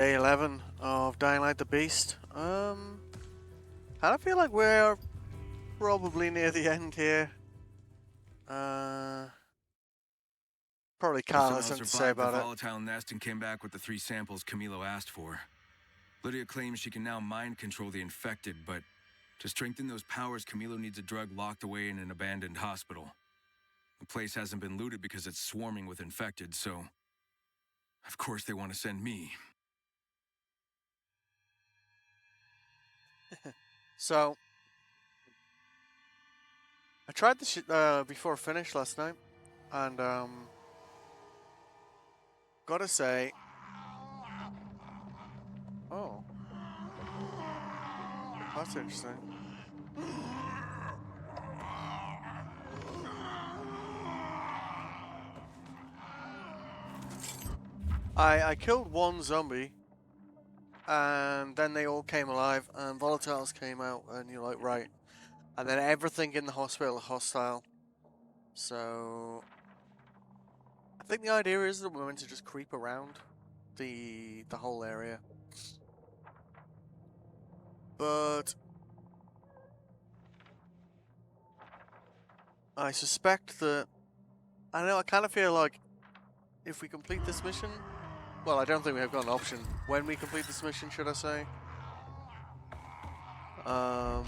Day 11 of Dying Light the Beast. I feel like we're probably near the end here. Probably We Carl has somehow something to say survived the about it. volatile nest and came back with the 3 samples Camilo asked for. Lydia claims she can now mind control the infected, but to strengthen those powers, Camilo needs a drug locked away in an abandoned hospital. The place hasn't been looted because it's swarming with infected, so of course they want to send me. So, I tried this before finish last night, and gotta say, oh, that's interesting. I killed one zombie, and then they all came alive, and volatiles came out, and you're like, right. And then everything in the hospital are hostile. So, I think the idea is that we're meant to just creep around the whole area. But I suspect that, I don't know, I kind of feel like if we complete this mission, well, I don't think we have got an option when we complete this mission, should I say. I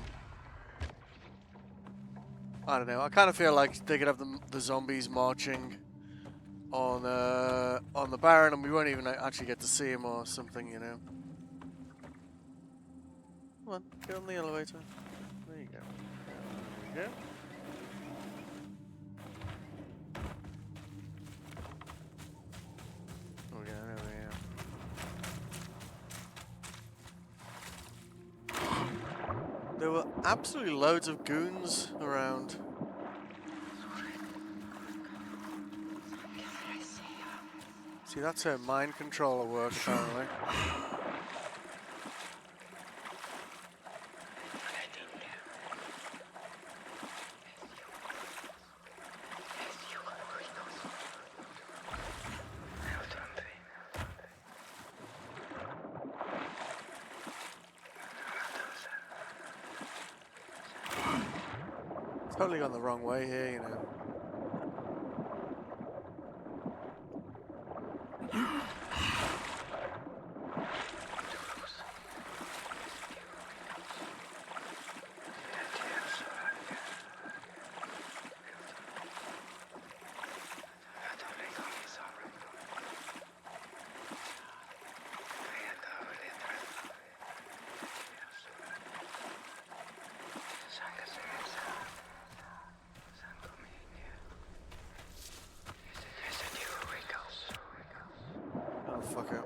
don't know, I kind of feel like they could have the zombies marching on the Baron and we won't even actually get to see him or something, you know. Come on, get on the elevator. There you go. There we go. Oh yeah, there we are. There were absolutely loads of goons around. See, that's her mind control at work, apparently. Totally gone the wrong way here, you know. Oh, fuck it.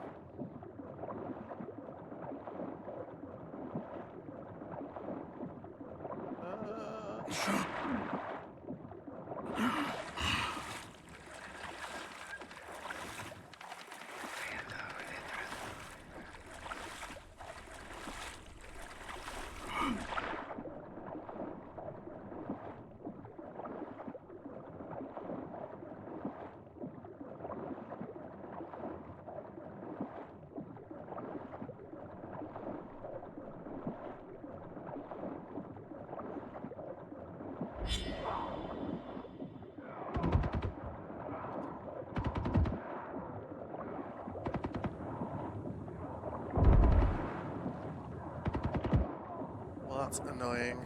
Well, that's annoying.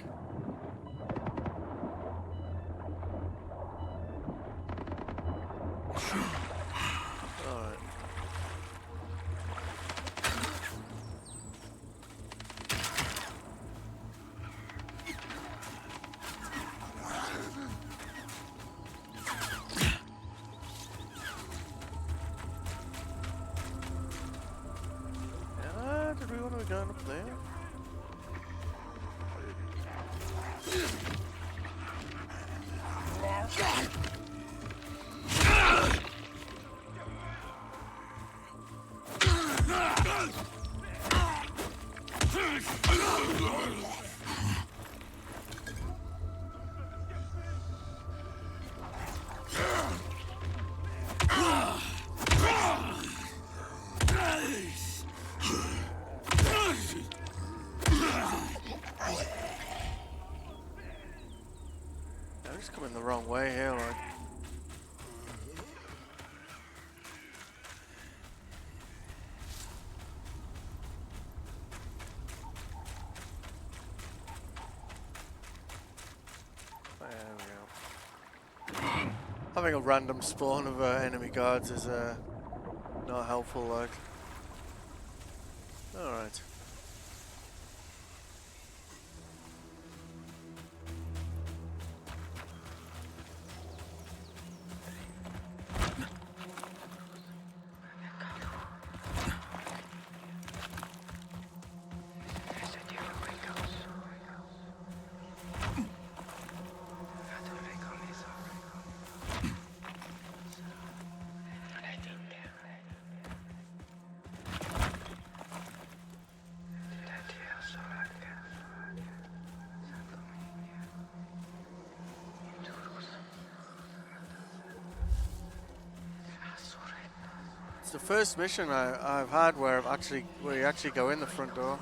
Alright. Did we want to go up there? going the wrong way here, like. There we go. Having a random spawn of enemy guards is not helpful, like. Alright. It's the first mission I've had where you actually go in the front door,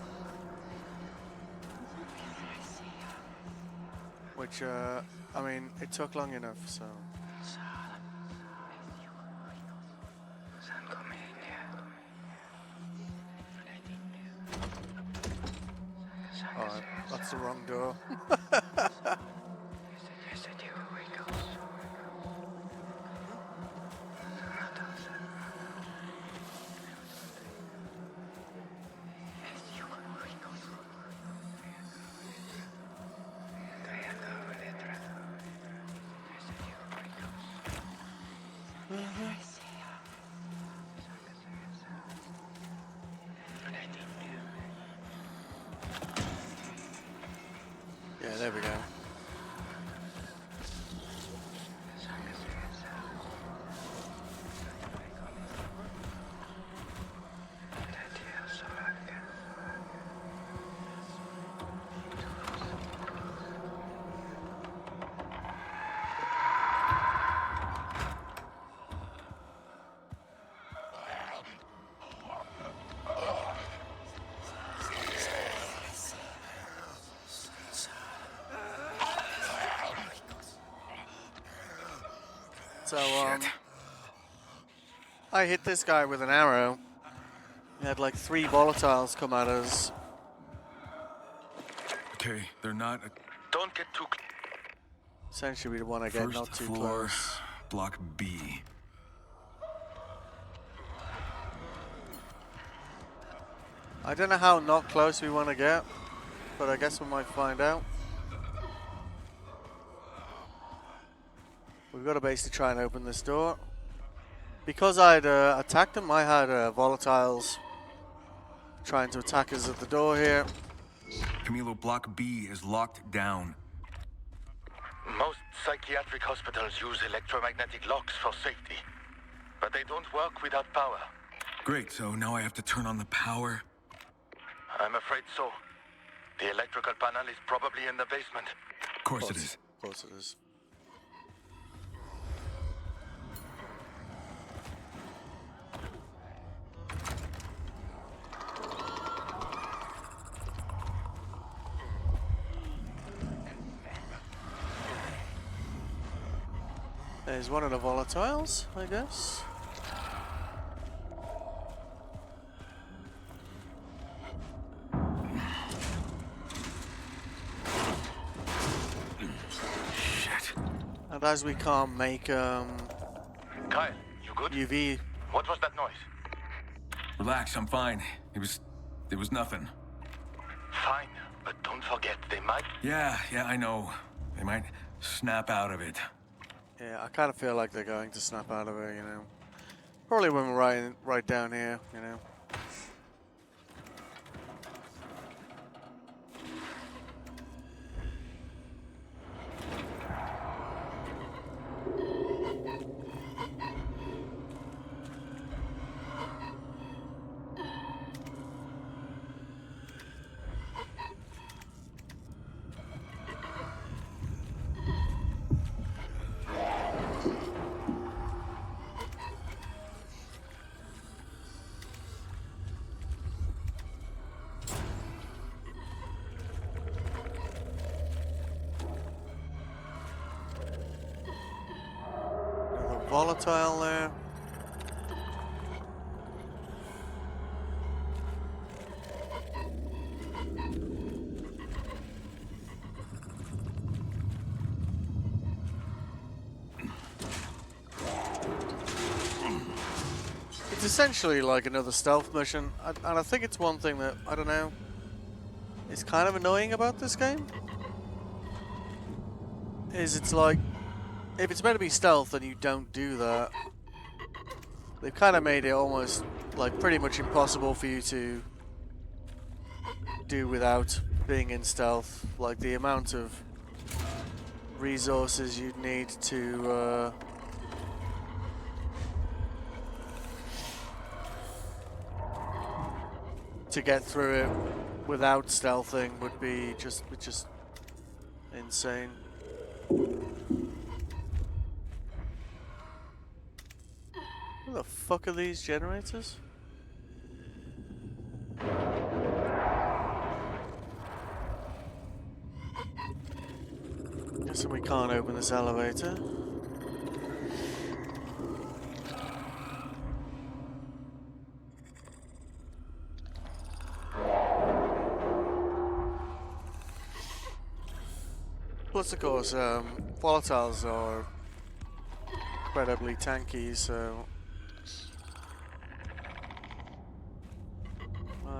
which I mean, it took long enough, so. Oh, that's the wrong door. Yeah, there we go. So, I hit this guy with an arrow. He had like 3 volatiles come at us. Okay, they're not. Don't get too Essentially, we want to get not too close. Block B. I don't know how not close we want to get, but I guess we might find out. We've got to basically try and open this door. Because I'd attacked them, I had volatiles trying to attack us at the door here. Camilo, Block B is locked down. Most psychiatric hospitals use electromagnetic locks for safety, but they don't work without power. Great, so now I have to turn on the power? I'm afraid so. The electrical panel is probably in the basement. Of course it is. Of course it is. There's one of the volatiles, I guess. Shit. And as we can't make Kyle, you good? UV. What was that noise? Relax, I'm fine. It was nothing. Fine, but don't forget, they might... Yeah, I know. They might snap out of it. Yeah, I kind of feel like they're going to snap out of it, you know. Probably when we're right down here, you know. volatile there. It's essentially like another stealth mission, and I think it's one thing that, I don't know, is kind of annoying about this game. Is it's like, if it's meant to be stealth and you don't do that, they've kind of made it almost like pretty much impossible for you to do without being in stealth. Like the amount of resources you'd need to get through it without stealthing would be just insane. What the fuck are these generators? Guessing we can't open this elevator. Plus, of course, volatiles are incredibly tanky, so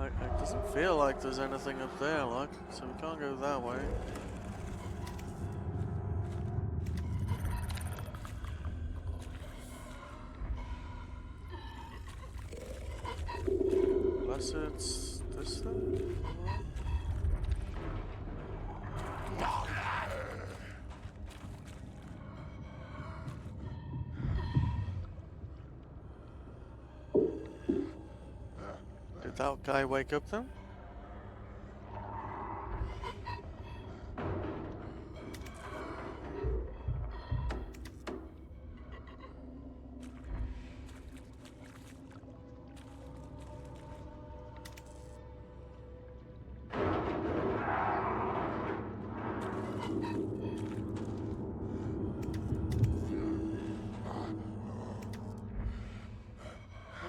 it doesn't feel like there's anything up there, like, so we can't go that way. Unless it's this thing? Did that guy wake up then?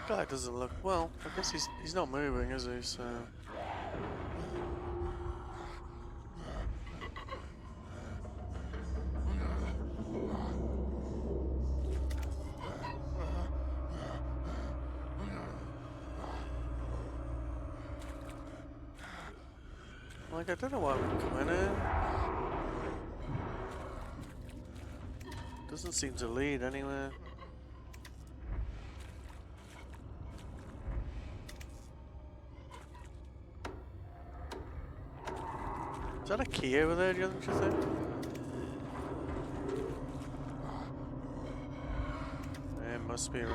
That guy doesn't look well. I guess he's not moving, is he? So. Like, I don't know why we're coming in. Doesn't seem to lead anywhere. Is that a key over there, do you think? Yeah, it must be, right?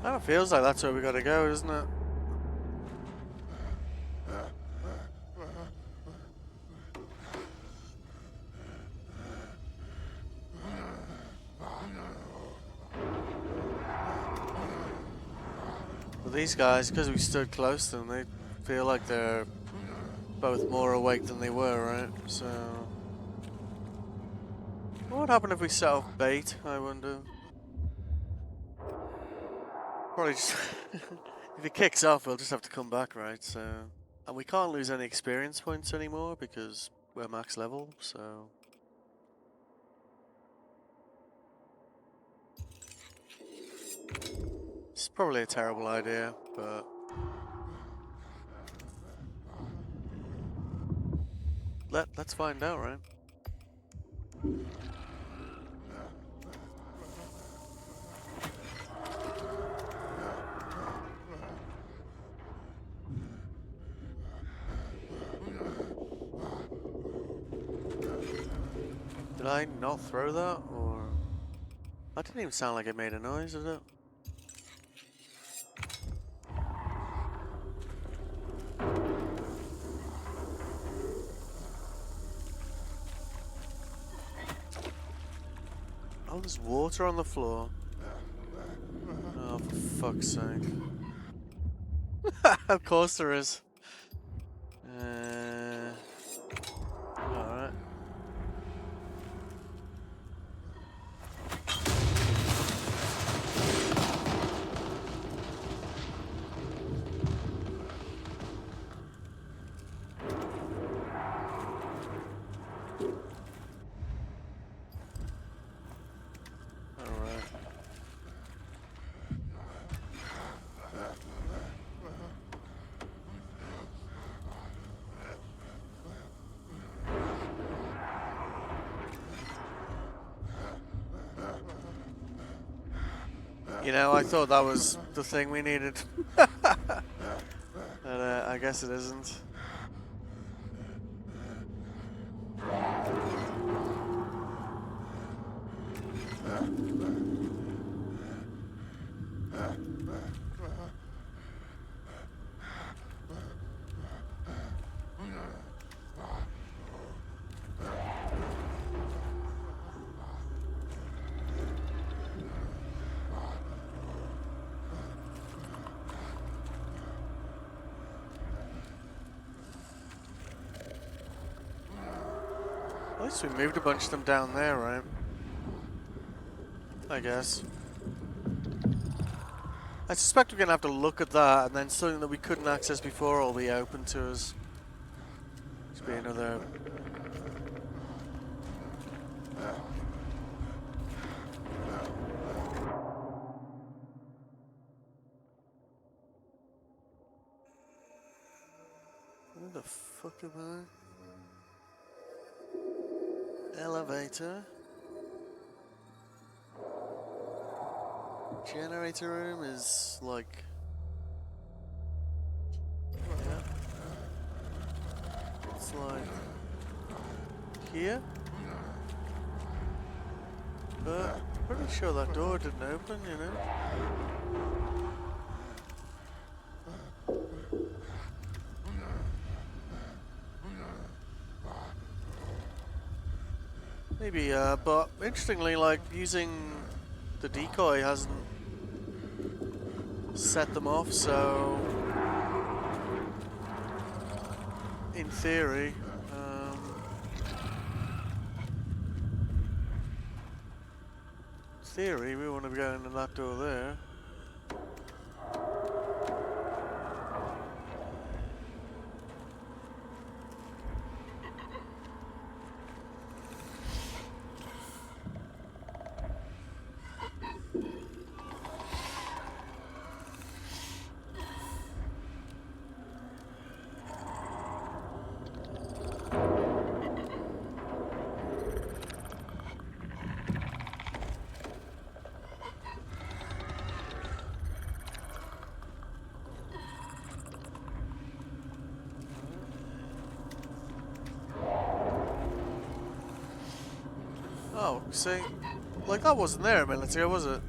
Kind of feels like that's where we gotta go, doesn't it? But these guys, because we stood close to them, they feel like they're both more awake than they were, right? So, what would happen if we set off bait, I wonder? Probably just if it kicks off, we'll just have to come back, right? So, and we can't lose any experience points anymore because we're max level. So, it's probably a terrible idea, but let's find out, right? Did I not throw that, or that didn't even sound like it made a noise, did it? Oh, there's water on the floor. Oh, for fuck's sake. Of course there is. Alright. Alright. You know, I thought that was the thing we needed. But I guess it isn't. At least we moved a bunch of them down there, right? I guess. I suspect we're gonna have to look at that, and then something that we couldn't access before will be open to us. This be another. Where the fuck am I? Elevator. Generator room is like. Yeah. It's like. Here? But I'm pretty sure that door didn't open, you know? Maybe, but interestingly, like, using the decoy hasn't set them off, so in theory, we want to be going in that door there. Oh, see, like that wasn't there a minute ago, was it?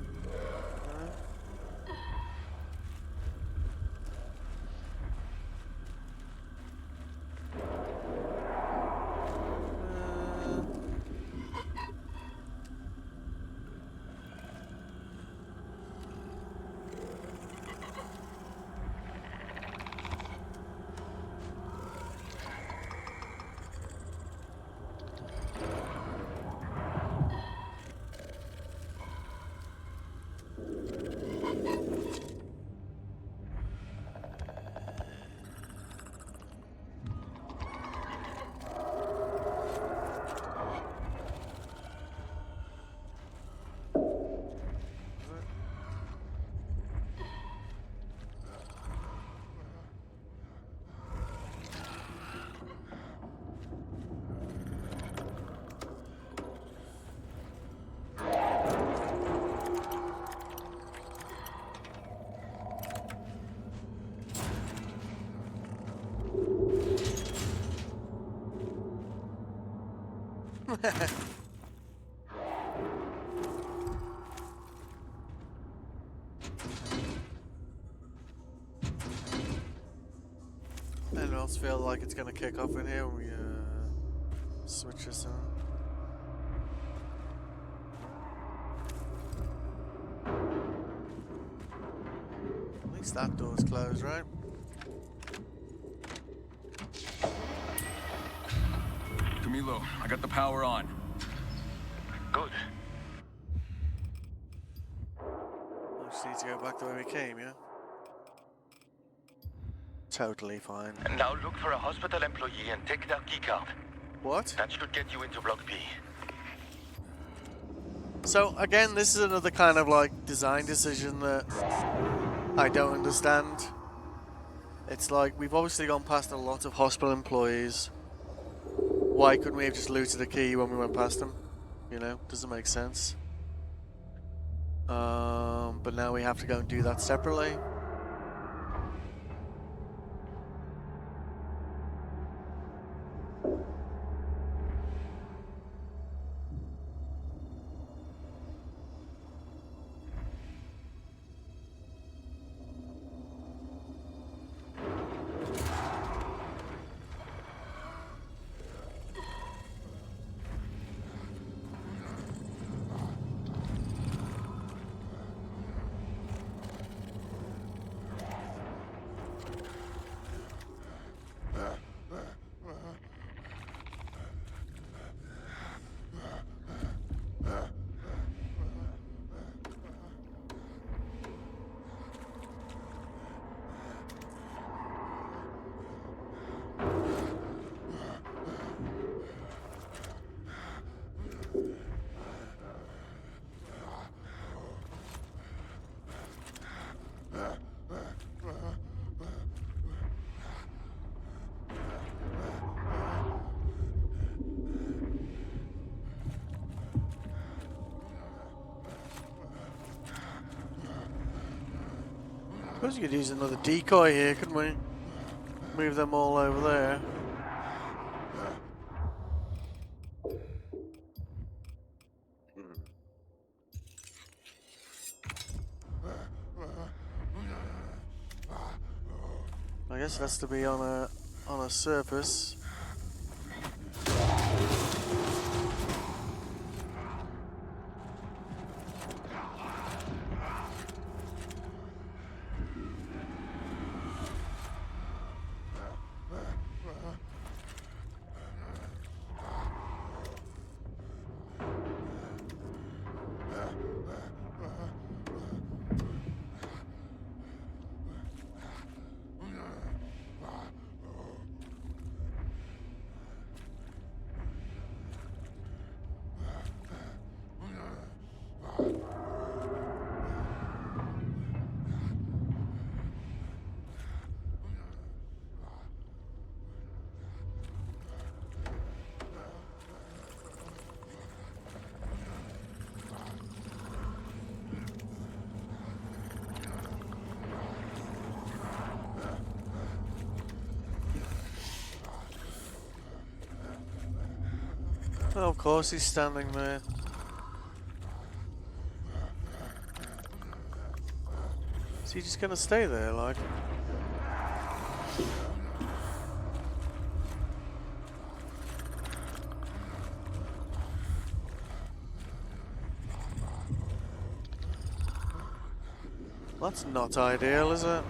Anyone else feel like it's gonna kick off in here when we switch this on? least that door's closed, right? Camilo, I got the power on. Good. I just need to go back the way we came, yeah? Totally fine. Now look for a hospital employee and take their keycard. What? That should get you into Block B. So, again, this is another kind of, like, design decision that I don't understand. It's like, we've obviously gone past a lot of hospital employees. Why couldn't we have just looted a key when we went past them? You know, doesn't make sense. But now we have to go and do that separately. Suppose you could use another decoy here, couldn't we? Move them all over there. I guess it has to be on a surface. Oh, of course he's standing there. Is he just gonna stay there, like? That's not ideal, is it?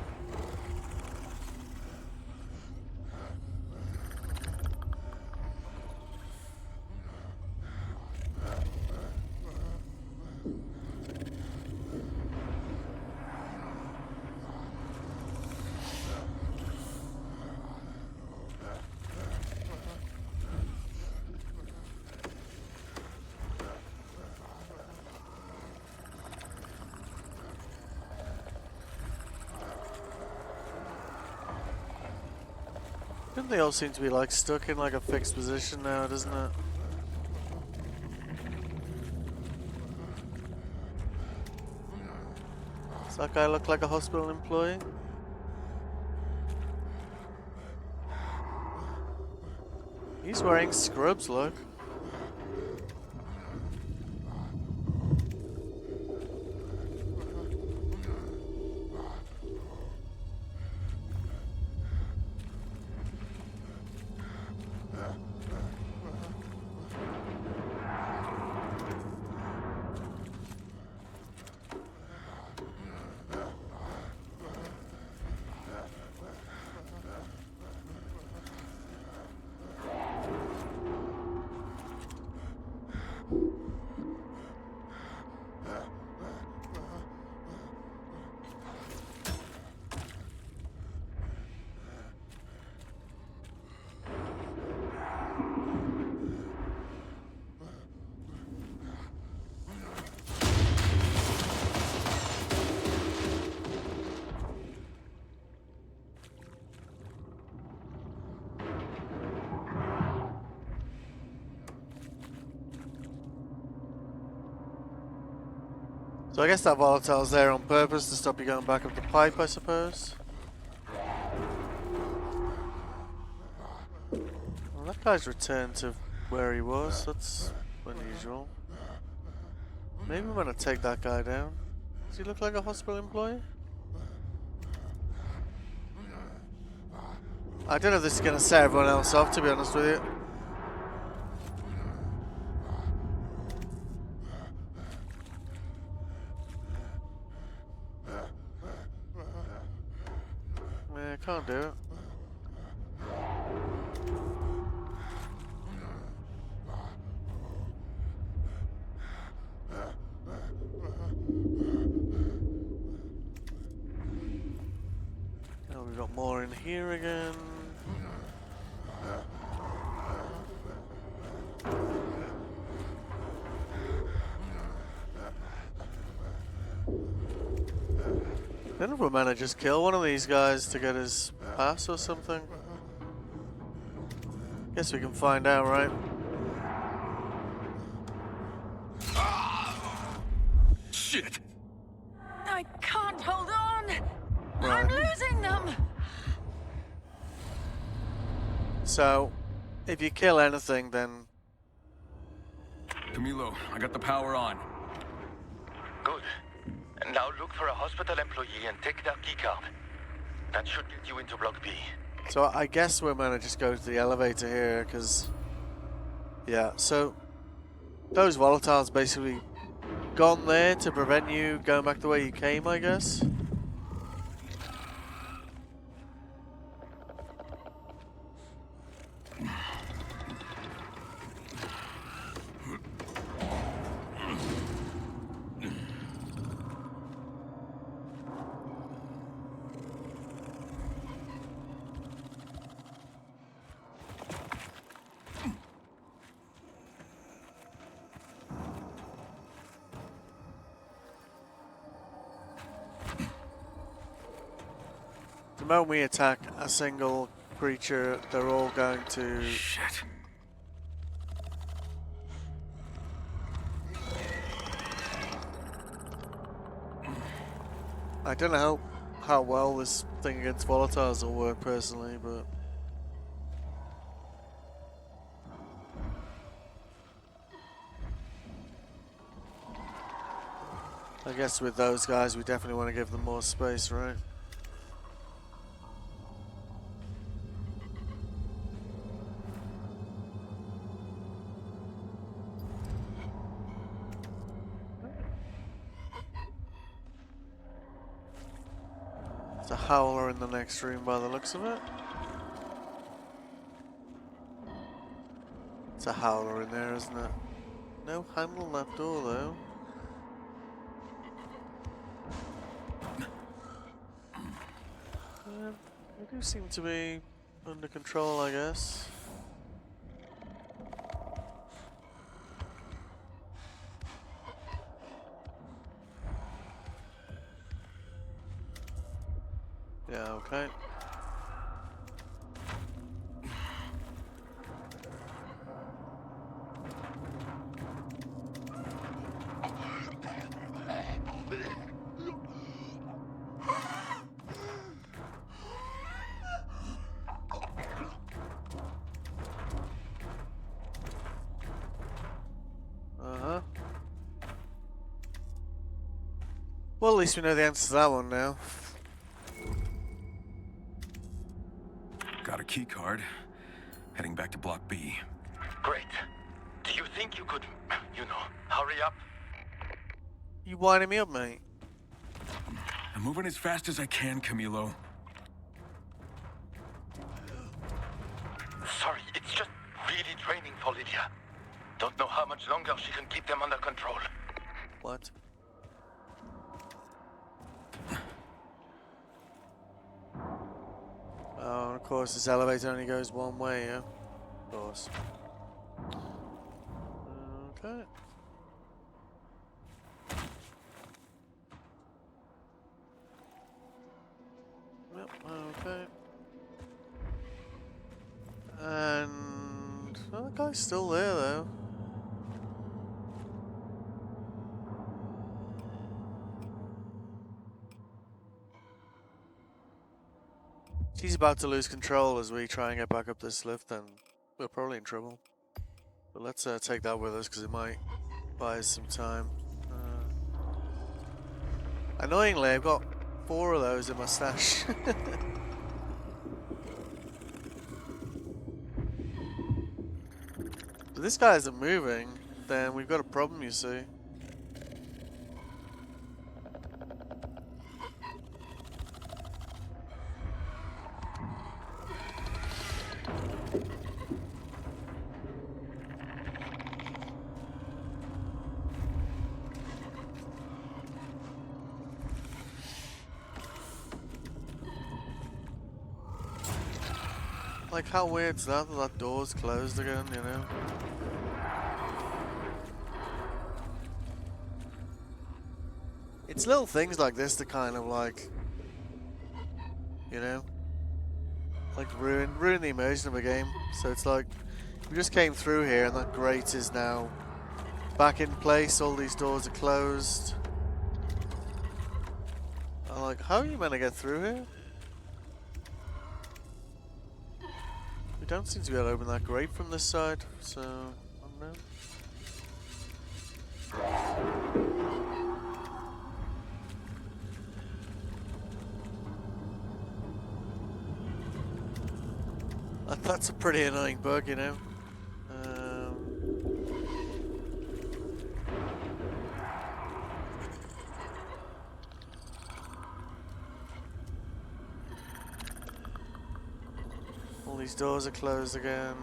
Don't they all seem to be like stuck in like a fixed position now, doesn't it? Does that guy look like a hospital employee? He's wearing scrubs, look. So I guess that volatile's there on purpose to stop you going back up the pipe, I suppose. Well, that guy's returned to where he was. That's unusual. Maybe I'm gonna take that guy down. Does he look like a hospital employee? I don't know if this is gonna set everyone else off, to be honest with you. Yeah, can't do it. Now we've got more in here again. Then if we manage to just kill one of these guys to get his pass or something. Guess we can find out, right? Shit! I can't hold on! Right. I'm losing them! So, if you kill anything, then Camilo, I got the power on. Good. And now look for a hospital employee and take their keycard. That should get you into Block B. so I guess we're gonna just go to the elevator here, because yeah. So those volatiles basically gone there to prevent you going back the way you came, I guess. The moment we attack a single creature, they're all going to... Shit. I don't know how well this thing against volatiles will work personally, but... I guess with those guys we definitely want to give them more space, right? There's a howler in the next room by the looks of it. It's a howler in there, isn't it? No handle on that door though. They do seem to be under control, I guess. Yeah, okay. Uh-huh. Well, at least we know the answer to that one now. Got a key card. Heading back to Block B. Great. Do you think you could, hurry up? You winding me up, mate? I'm moving as fast as I can, Camilo. Sorry, it's just really draining for Lydia. Don't know how much longer she can keep them under control. What? Oh, of course, this elevator only goes one way, yeah? Of course. Okay. Yep, okay. And... oh, that guy's still there, though. She's about to lose control as we try and get back up this lift, then we're probably in trouble. But let's take that with us, because it might buy us some time. Annoyingly, I've got 4 of those in my stash. If this guy isn't moving, then we've got a problem, you see. Like, how weird's that that door's closed again, you know? It's little things like this that kind of like, you know, like ruin the immersion of a game. So it's like, we just came through here and that grate is now back in place, all these doors are closed. I'm like, how are you meant to get through here? We don't seem to be able to open that grate from this side, so I don't know. That's a pretty annoying bug, you know. All these doors are closed again.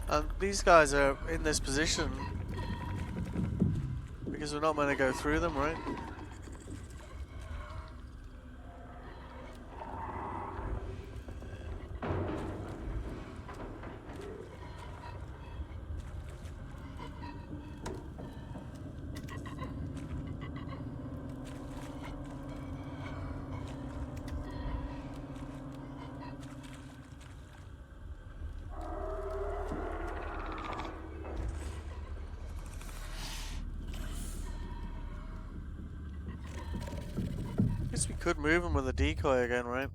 And these guys are in this position because we're not meant to go through them, right? Guess we could move him with a decoy again, right?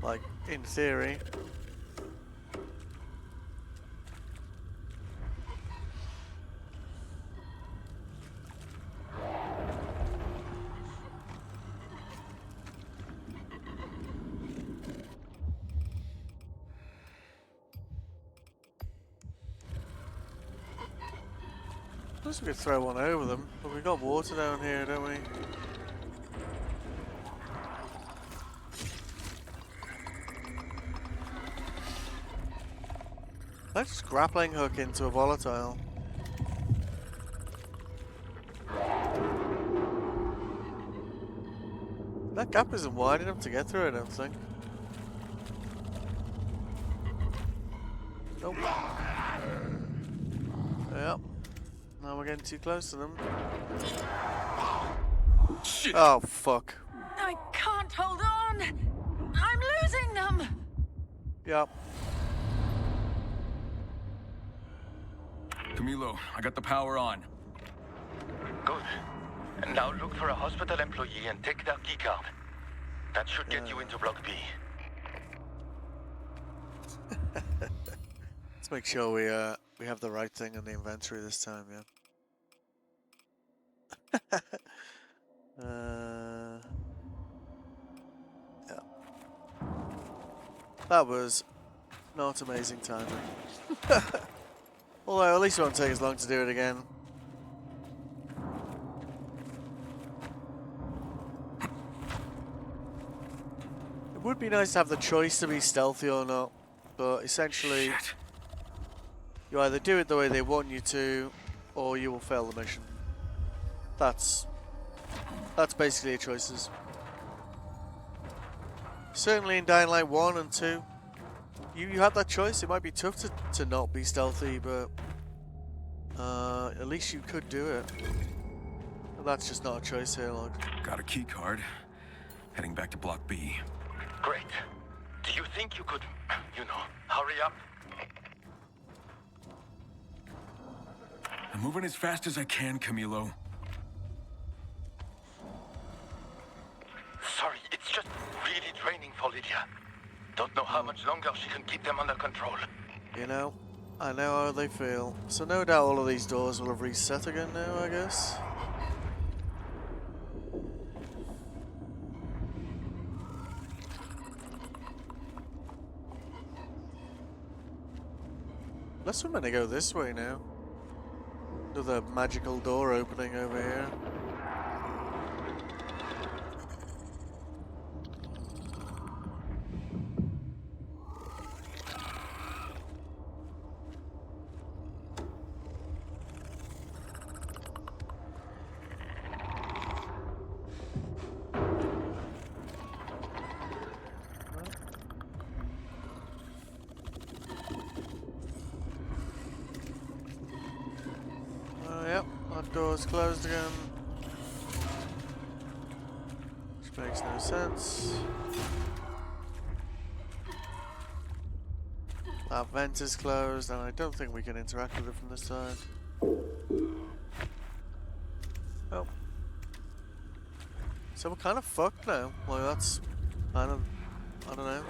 Like, in theory. I suppose we could throw one over them, but we've got water down here, don't we? Let's just grappling hook into a volatile. That gap isn't wide enough to get through, I don't think. Nope. Yep. Now we're getting too close to them. Shit. Oh, fuck. I can't hold on. I'm losing them. Yep. Camilo, I got the power on. Good. And now look for a hospital employee and take their keycard. That should get you into Block B. Let's make sure we have the right thing in the inventory this time, yeah. Yeah. That was Not amazing timing. Although at least it won't take as long to do it again. It would be nice to have the choice to be stealthy or not, but essentially Shit. you either do it the way they want you to, or you will fail the mission. That's basically your choices. Certainly in Dying Light 1 and 2, you had that choice. It might be tough to not be stealthy, but at least you could do it. But that's just not a choice here, like. Got a key card. Heading back to Block B. Great. Do you think you could, hurry up? I'm moving as fast as I can, Camilo. Sorry, it's just really draining for Lydia. Don't know how much longer she can keep them under control. You know, I know how they feel. So no doubt all of these doors will have reset again now, I guess. Unless we're meant to go this way now. Another magical door opening over here. Yep, that door's closed again. Which makes no sense. That vent is closed, and I don't think we can interact with it from this side. Oh. So we're kind of fucked now. Like, that's kind of, I don't know.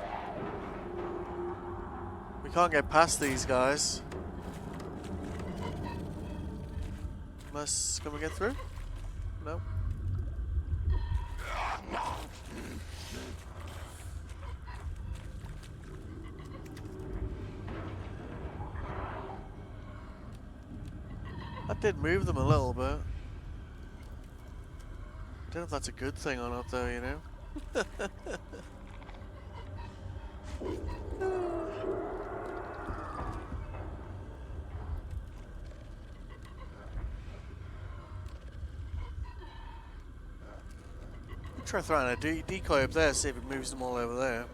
We can't get past these guys. Unless, can we get through? No. That did move them a little bit. I don't know if that's a good thing or not though, you know? Try throwing a decoy up there, see if it moves them all over there.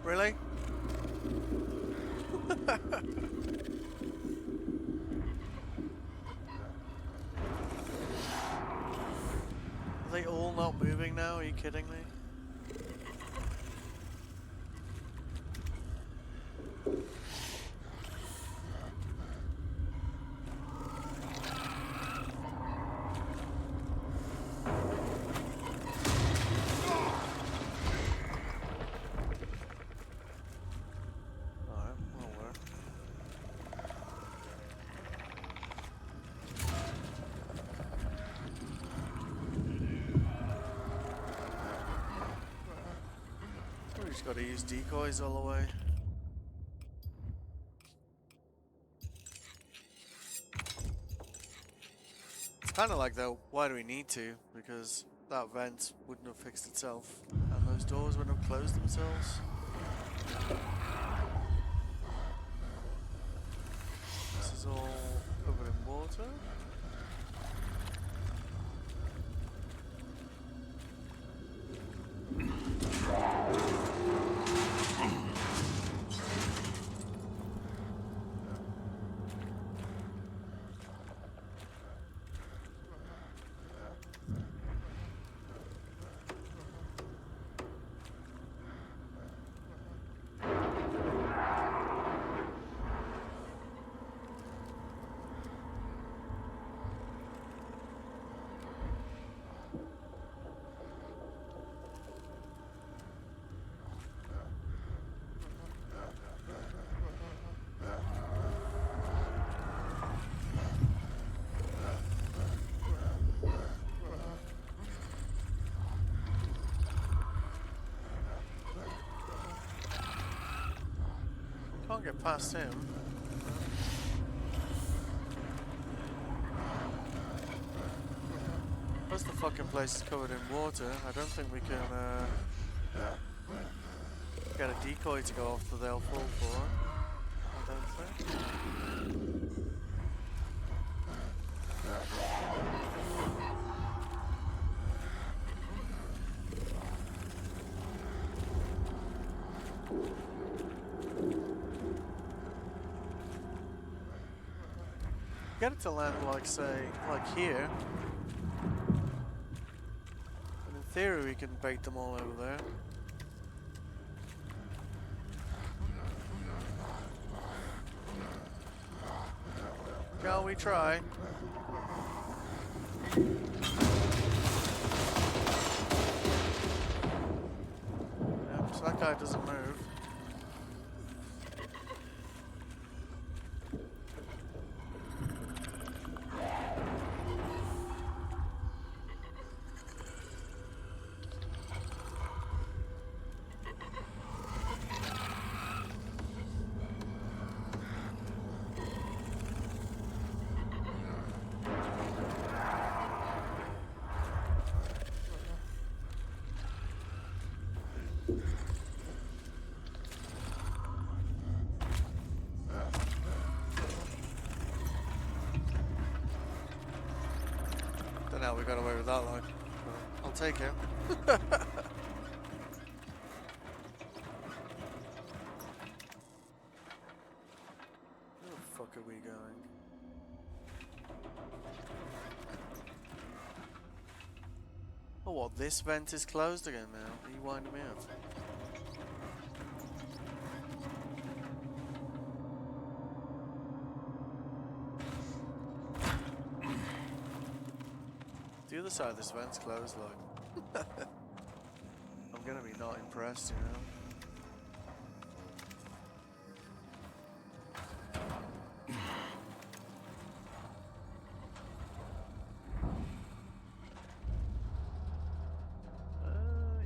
Really? Are they all not moving now? Are you kidding me? Just gotta use decoys all the way. It's kind of like though, why do we need to? Because that vent wouldn't have fixed itself, and those doors wouldn't have closed themselves. This is all covered in water. Can't get past him. Plus the fucking place is covered in water. I don't think we can get a decoy to go off that they'll fall for. I don't think. Get it to land like, say, like here. And in theory we can bait them all over there. Shall we try? Yep, so that guy doesn't move. Now we got away with that line. I'll take it. Where the fuck are we going? Oh, what? This vent is closed again now? Are you winding me up? The other side of this vent's closed, like. I'm gonna be not impressed, you know.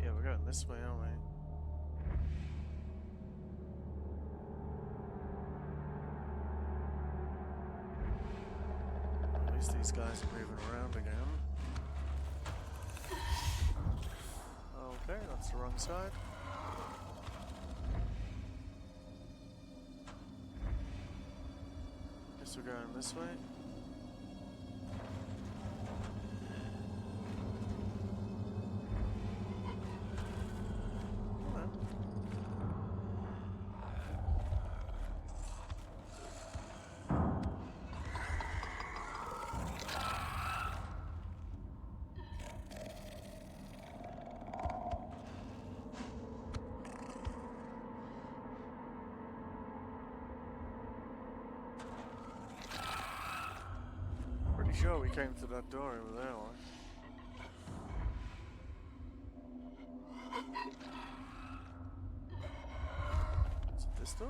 Yeah, we're going this way, aren't we? At least these guys are moving around again. Okay, that's the wrong side. Guess we're going this way. Sure, we came to that door over there, right? Is it this door?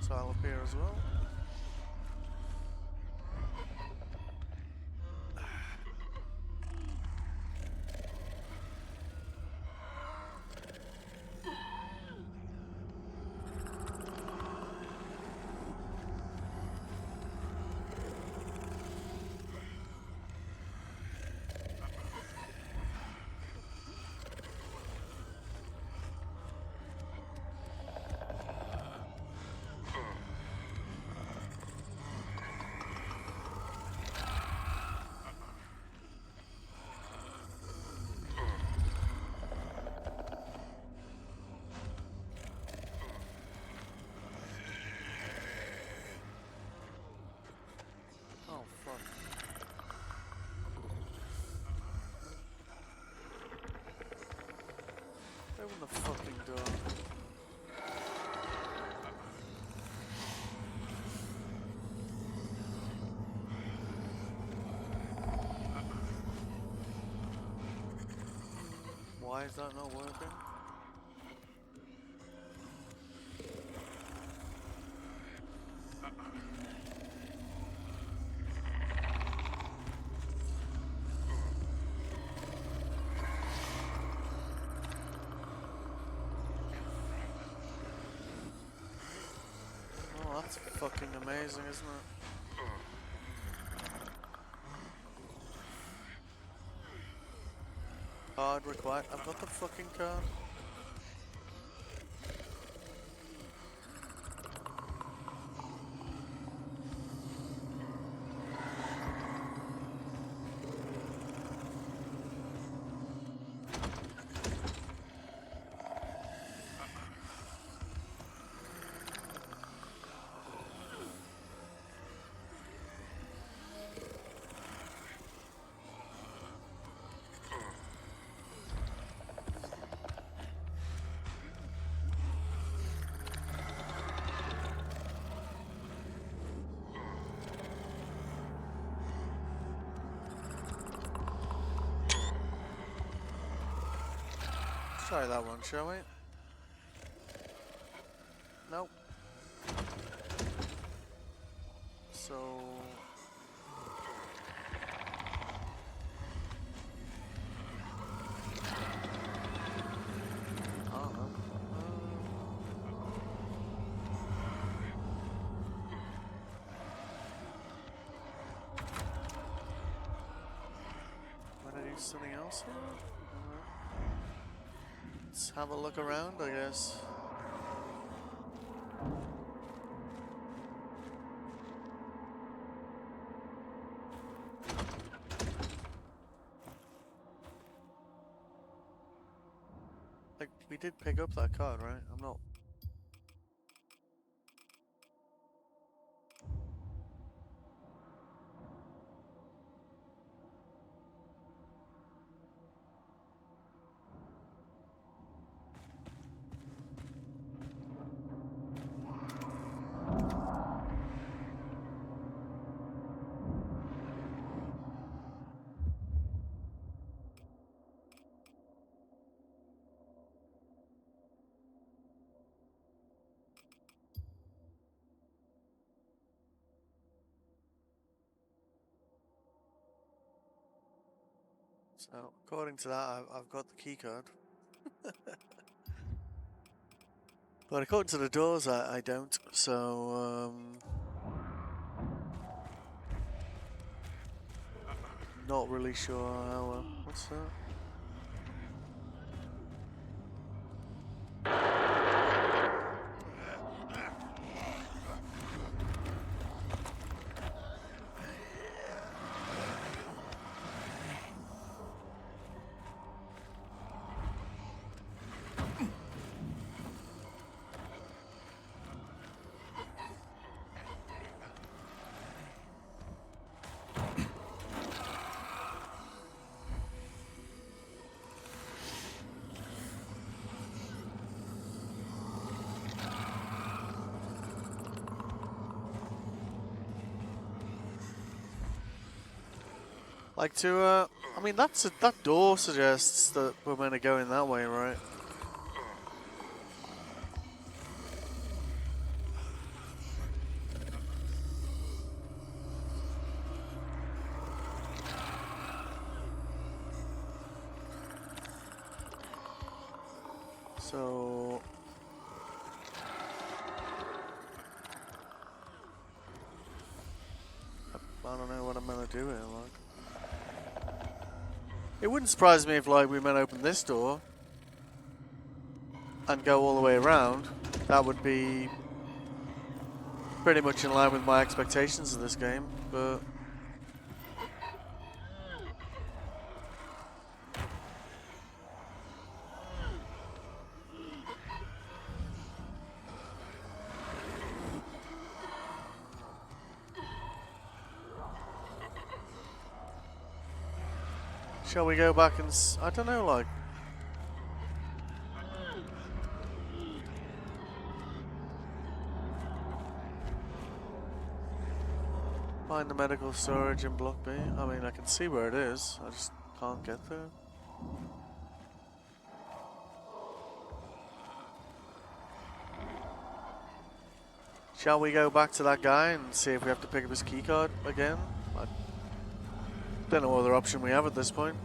Tile up here as well. Open the fucking door. Why is that not working? Oh, that's fucking amazing, isn't it? Card required. I've got the fucking card. Try that one, shall we? Nope. So... I don't know. Wanna do something else here? Let's have a look around, I guess. Like, we did pick up that card, right? I'm not... So, according to that, I've got the key card. But according to the doors, I don't, so, not really sure how, what's that? Like to, I mean, that door suggests that we're meant to go in that way, right? So... I don't know what I'm gonna do here, like. It wouldn't surprise me if, like, we meant to open this door and go all the way around. That would be pretty much in line with my expectations of this game, but... Shall we go back and I don't know, like... Find the medical storage in Block B. I mean, I can see where it is. I just can't get there. Shall we go back to that guy and see if we have to pick up his keycard again? I don't know what other option we have at this point.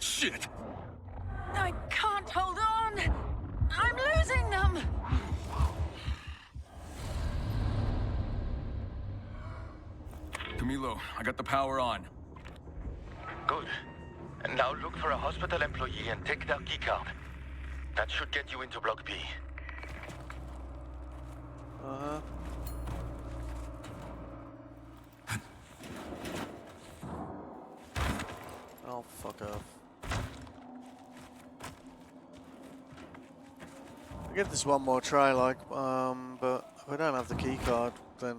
Shit! I can't hold on. I'm losing them. Camilo, I got the power on. Good. And now look for a hospital employee and take their keycard. That should get you into Block B. Uh-huh. Oh, fuck off. I'll give this one more try, like, but if I don't have the keycard, then,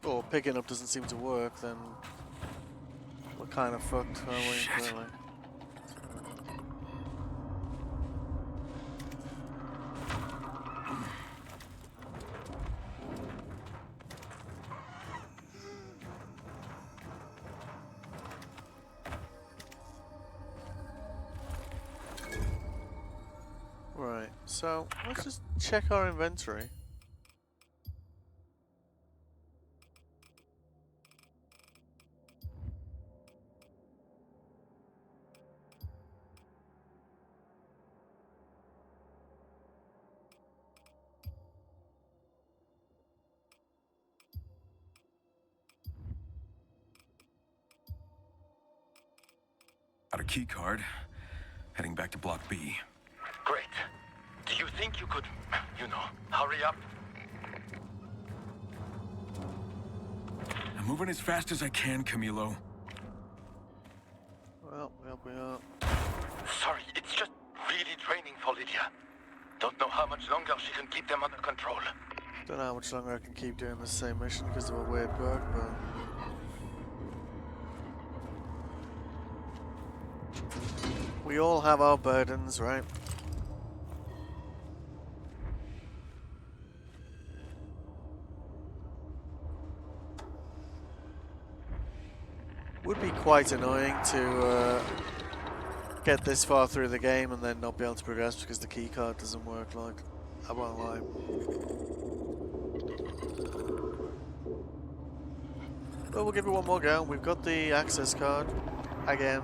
or picking up doesn't seem to work, then we're kind of fucked, are we, Shit. really? Right, so let's just check our inventory. Got a key card. Heading back to Block B. Great. Do you think you could, hurry up? I'm moving as fast as I can, Camilo. Well, here we are. Sorry, it's just really draining for Lydia. Don't know how much longer she can keep them under control. Don't know how much longer I can keep doing the same mission because of a weird bug, but... we all have our burdens, right? Would be quite annoying to get this far through the game and then not be able to progress because the keycard doesn't work, like, I won't lie. But we'll give it one more go. We've got the access card again.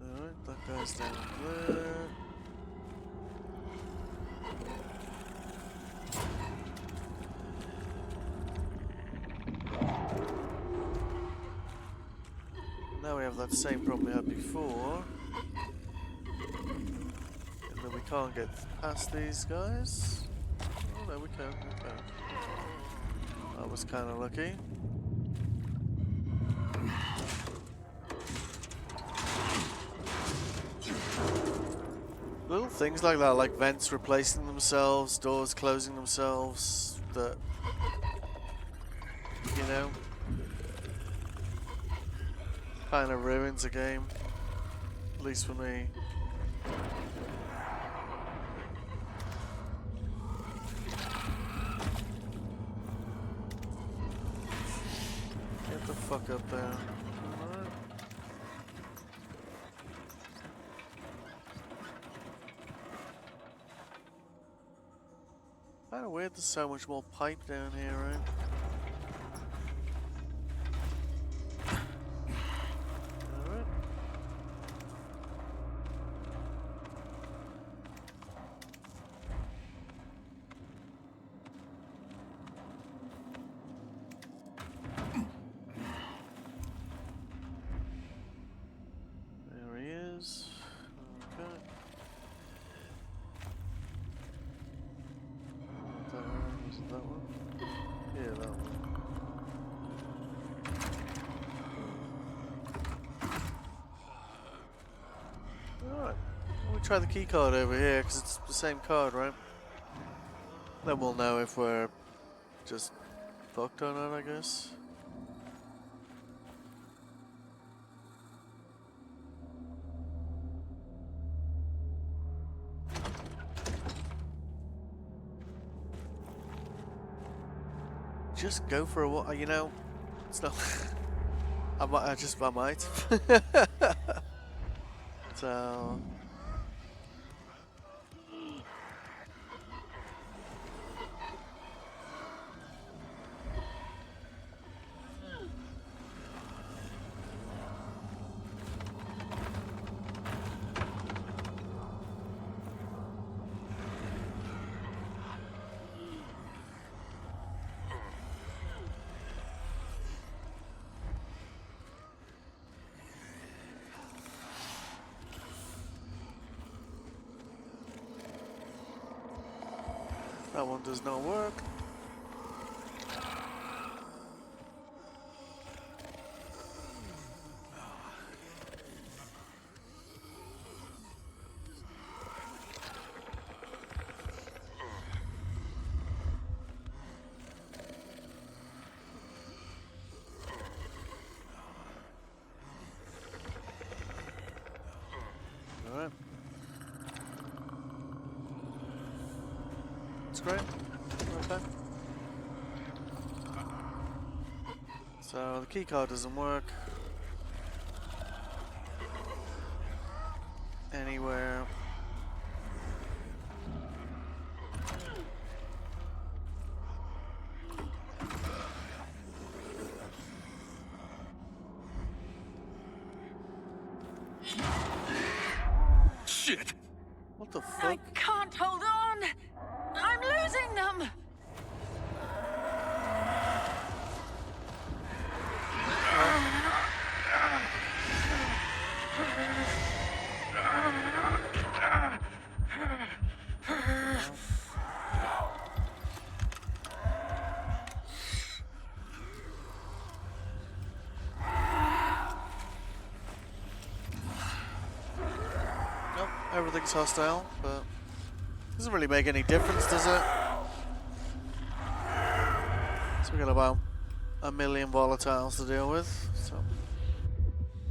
Alright, that guy's down there. Now we have that same problem we had before. And then we can't get past these guys. Oh no, we can. Okay. That was kind of lucky. Little things like that, like vents replacing themselves, doors closing themselves, that, you know, kind of ruins a game, at least for me. Get the fuck up there. Alright. Kinda weird there's so much more pipe down here, right? Alright. There he is. Okay. That one, was it that one? Yeah, that one. try the key card over here because it's the same card, right? Then we'll know if we're just fucked or not, I guess. Just go for a walk, you know. It's not. I might. So. That one does not work. All right. That's great. Okay. So the key card doesn't work anywhere. Shit! What the I fuck? can't hold on. I'm losing them. Nope, everything's hostile, but doesn't really make any difference, does it? So we got about 1 million volatiles to deal with, so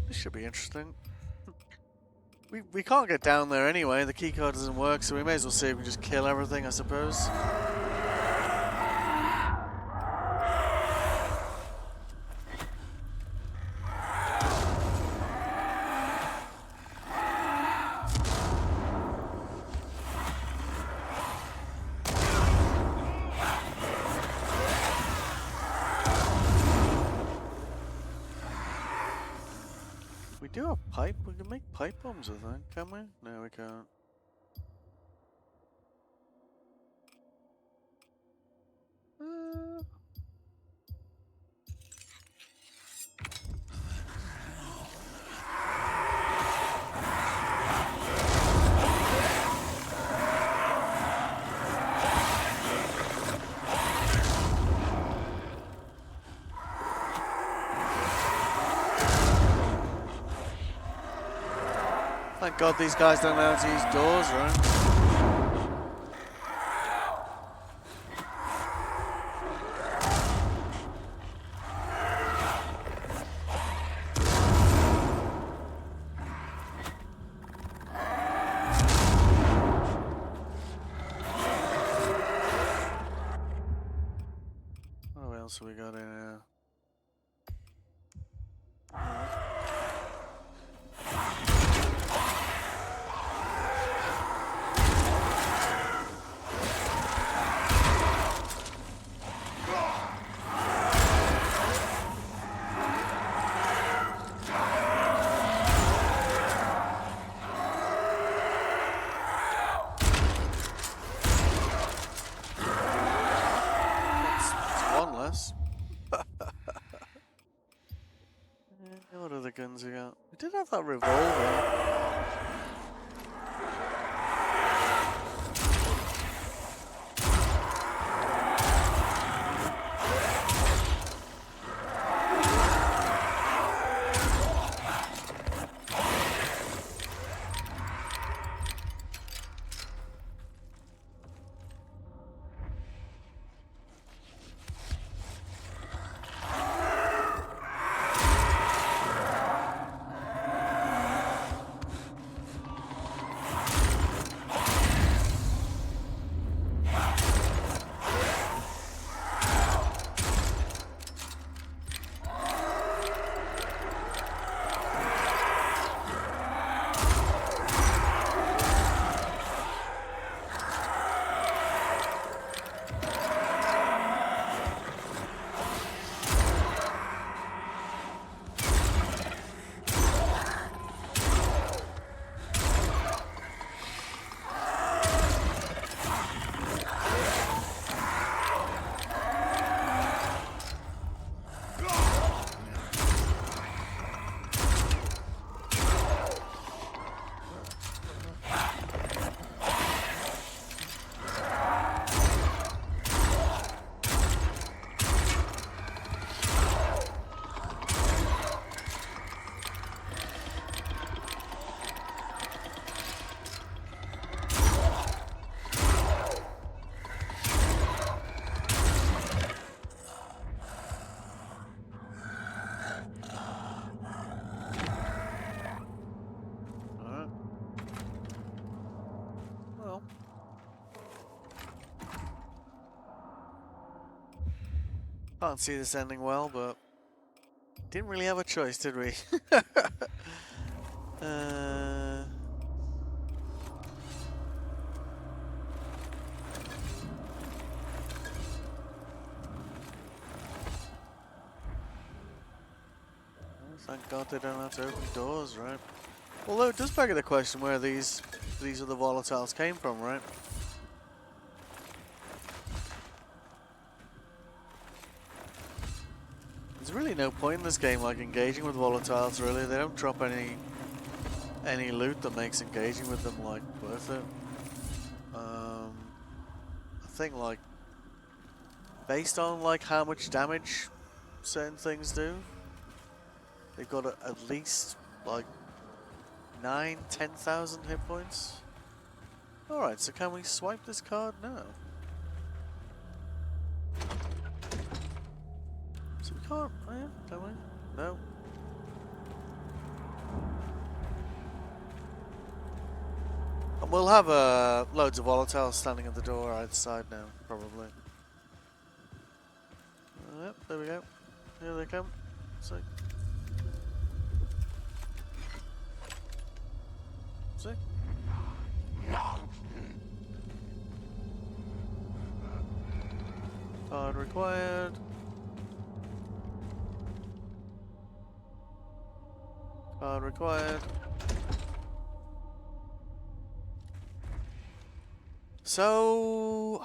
this should be interesting. We can't get down there anyway, the keycard doesn't work, so we may as well see if we can just kill everything, I suppose. We do have pipe. We can make pipe bombs, I think, can we? No, we can't. Thank God these guys don't know how to use doors, right? What else have we got in here? What other guns we got? We did have that revolver. Can't see this ending well, but didn't really have a choice, did we? uh... Thank God they don't have to open doors, right? Although it does beg the question where these other volatiles came from, right? There's really no point in this game like engaging with volatiles, really. They don't drop any loot that makes engaging with them like worth it. I think like based on like how much damage certain things do, they've got at least like 10,000 hit points. Alright, so can we swipe this card? No. So we can't, oh yeah, can we? No. And we'll have loads of volatiles standing at the door outside now, probably. Yep, there we go. Here they come. See? See? Card required. Card required. So,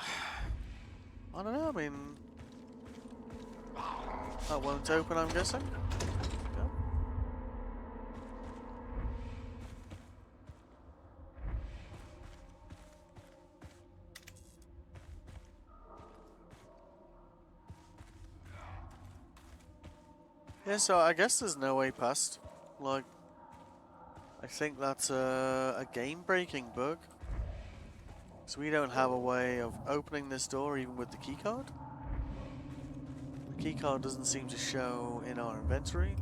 I don't know, I mean, that won't open, I'm guessing? No? Yeah, so I guess there's no way past. Like, I think that's a game-breaking bug. So we don't have a way of opening this door even with the keycard. The keycard doesn't seem to show in our inventory,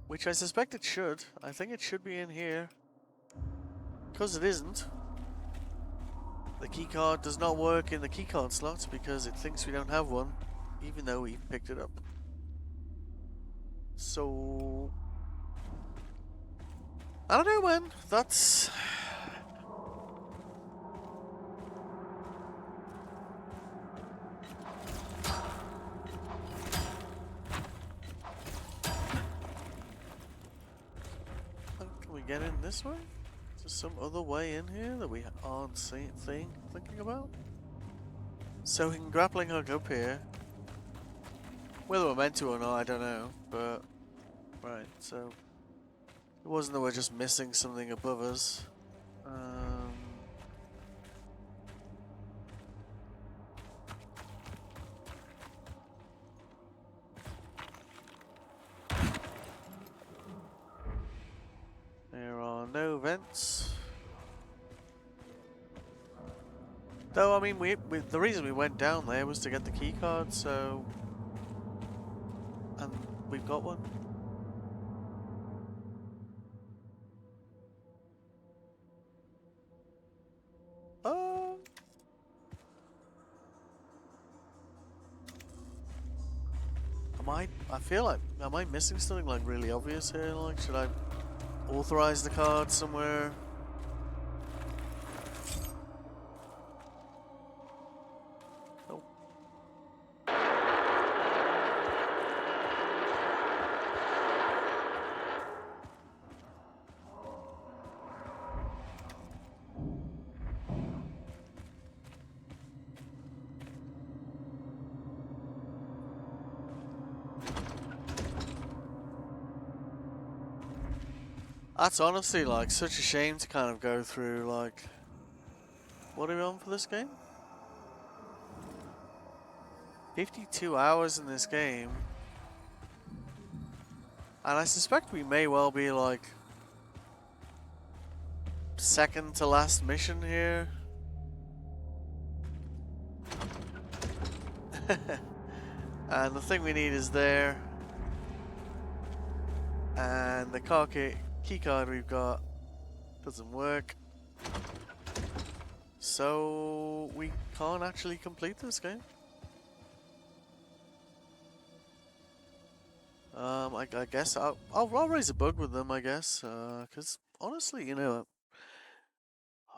which I suspect it should. I think it should be in here. Because it isn't, the keycard does not work in the keycard slot because it thinks we don't have one, even though we picked it up. So, I don't know, man. That's... Can we get in this way? Is there some other way in here that we aren't thinking about? So we can grappling hook up here. Whether we're meant to or not, I don't know, but... Right, so... It wasn't that we're just missing something above us. There are no vents. Though, I mean, the reason we went down there was to get the key card, so... And we've got one. I feel like, am I missing something like really obvious here? Like, should I authorize the card somewhere? Nope. That's honestly like such a shame to kind of go through like, what are we on for this game? 52 hours in this game. And I suspect we may well be like second to last mission here. And the thing we need is there. And the key card we've got doesn't work. So we can't actually complete this game. I guess I'll raise a bug with them, I guess, because honestly, you know,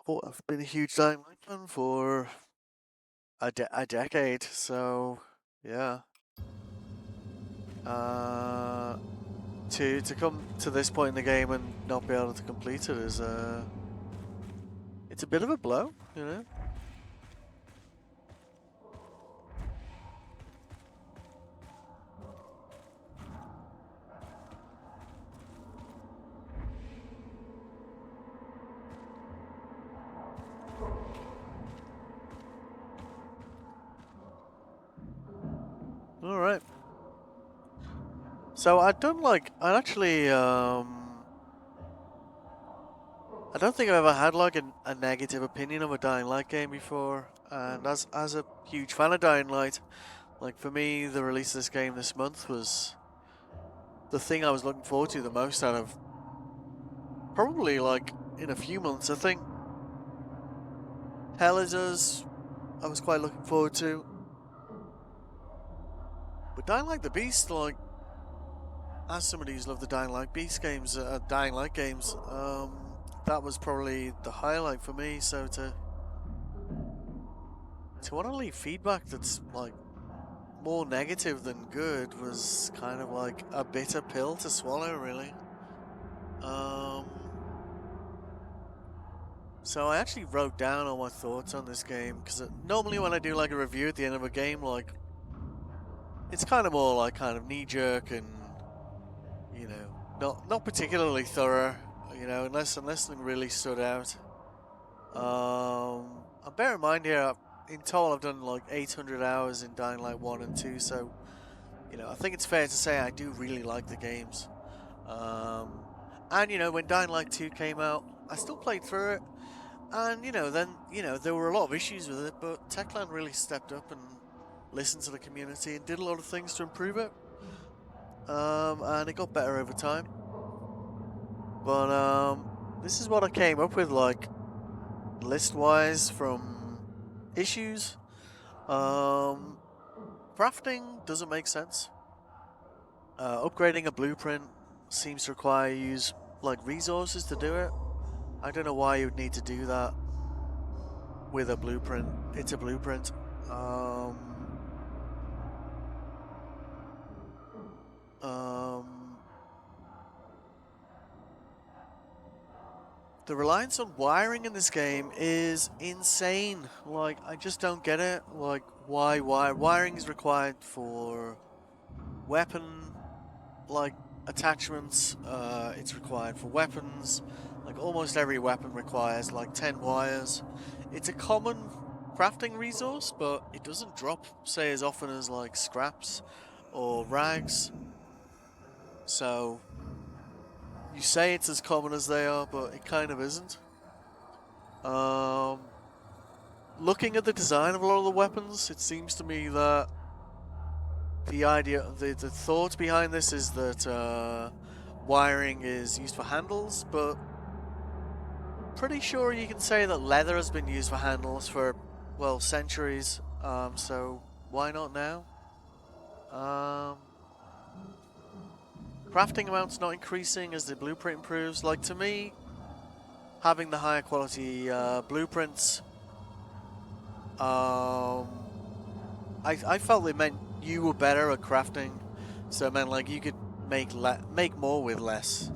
I've been a huge Dying Light fan for a decade, so yeah. To come to this point in the game and not be able to complete it is it's a bit of a blow, you know. All right. So I'd actually I don't think I've ever had like a negative opinion of a Dying Light game before, and as a huge fan of Dying Light, like for me, the release of this game this month was the thing I was looking forward to the most out of probably like in a few months. I think Helldivers I was quite looking forward to, but Dying Light the Beast, like as somebody who's loved the Dying Light games, that was probably the highlight for me. So to want to leave feedback that's like more negative than good was kind of like a bitter pill to swallow, really. So I actually wrote down all my thoughts on this game, because normally when I do like a review at the end of a game, like it's kind of more like kind of knee-jerk and, you know, not particularly thorough, you know, unless something really stood out. And bear in mind here, in total I've done like 800 hours in Dying Light 1 and 2, so, you know, I think it's fair to say I do really like the games. And, you know, when Dying Light 2 came out, I still played through it. And, you know, then, you know, there were a lot of issues with it, but Techland really stepped up and listened to the community and did a lot of things to improve it. And it got better over time. But, this is what I came up with, like, list-wise from issues. Crafting doesn't make sense. Upgrading a blueprint seems to require you use, like, resources to do it. I don't know why you would need to do that with a blueprint. It's a blueprint. The reliance on wiring in this game is insane. Like, I just don't get it. Like, why wiring is required for weapon, like, attachments. It's required for weapons. Like, almost every weapon requires like 10 wires. It's a common crafting resource, but it doesn't drop, say, as often as like scraps or rags. So you say it's as common as they are, but it kind of isn't. Looking at the design of a lot of the weapons, it seems to me that the thought behind this is that wiring is used for handles, but pretty sure you can say that leather has been used for handles for, well, centuries, so why not now? Crafting amount's not increasing as the blueprint improves. Like, to me, having the higher quality blueprints, I felt it meant you were better at crafting, so it meant like you could make more with less.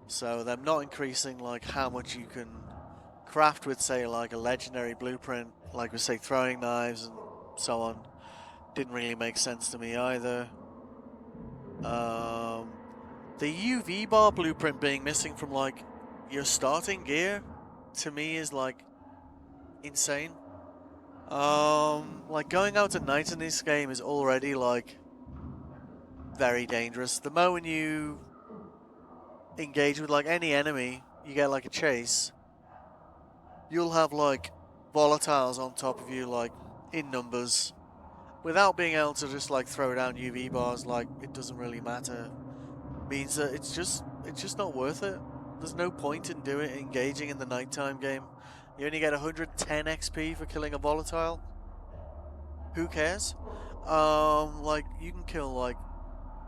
So them not increasing like how much you can craft with, say, like a legendary blueprint, like with, say, throwing knives and so on, didn't really make sense to me either. The UV bar blueprint being missing from like your starting gear, to me, is like insane. Like going out at night in this game is already like very dangerous. The moment you engage with like any enemy, you get like a chase, you'll have like volatiles on top of you, like in numbers, without being able to just like throw down UV bars. Like, it doesn't really matter. Means that it's just not worth it. There's no point in engaging in the nighttime game. You only get 110 XP for killing a volatile. Who cares? Like, you can kill like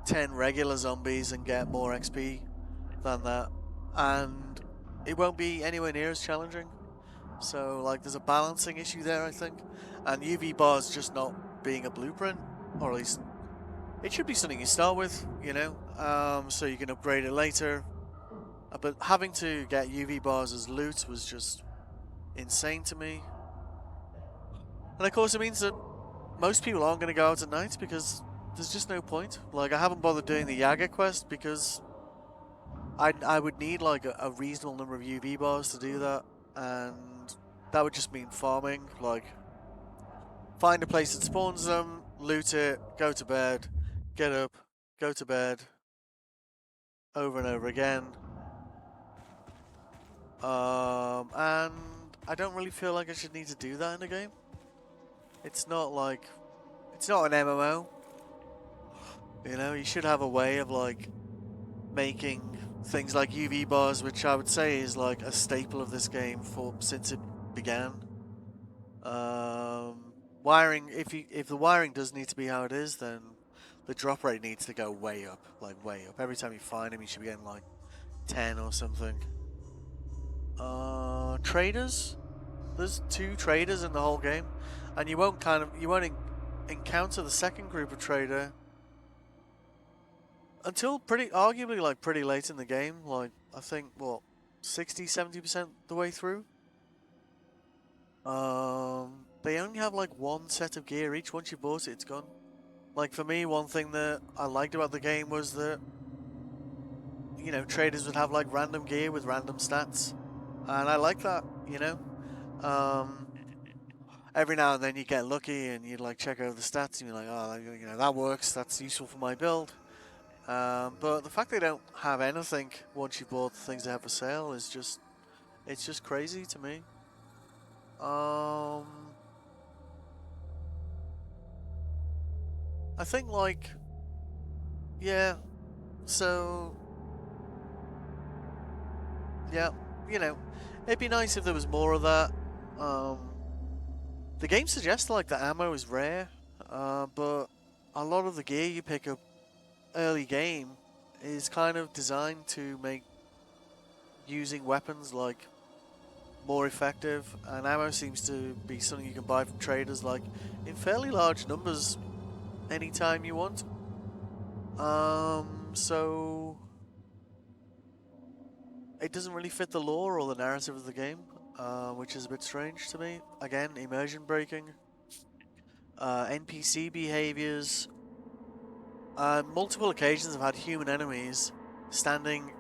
10 regular zombies and get more XP than that. And it won't be anywhere near as challenging. So, like, there's a balancing issue there, I think. And UV bars just not being a blueprint, or at least it should be something you start with, you know, so you can upgrade it later. But having to get UV bars as loot was just insane to me. And of course it means that most people aren't going to go out at night because there's just no point. Like, I haven't bothered doing the Yaga quest because I would need like a reasonable number of UV bars to do that, and that would just mean farming. Like, find a place that spawns them, loot it, go to bed, get up, go to bed, over and over again. And I don't really feel like I should need to do that in a game. It's not like, it's not an MMO. You know, you should have a way of like making things like UV bars, which I would say is like a staple of this game since it began. Wiring, if the wiring does need to be how it is, then the drop rate needs to go way up, like way up. Every time you find him, you should be getting like 10 or something. Traders? There's 2 traders in the whole game, and you won't encounter the second group of trader until arguably like pretty late in the game, like I think what 60-70% the way through. They only have like 1 set of gear each. Once you bought it, it's gone. Like, for me, one thing that I liked about the game was that, you know, traders would have like random gear with random stats, and I like that, you know. Every now and then you get lucky and you'd like check over the stats and you're like, oh, you know, that works, that's useful for my build. But the fact they don't have anything once you bought the things they have for sale is just, it's just crazy to me. I think like, yeah, so, yeah, you know, it'd be nice if there was more of that. The game suggests like the ammo is rare, but a lot of the gear you pick up early game is kind of designed to make using weapons like more effective, and ammo seems to be something you can buy from traders like in fairly large numbers anytime you want. So it doesn't really fit the lore or the narrative of the game, which is a bit strange to me. Again, immersion breaking, NPC behaviors. Multiple occasions I've had human enemies standing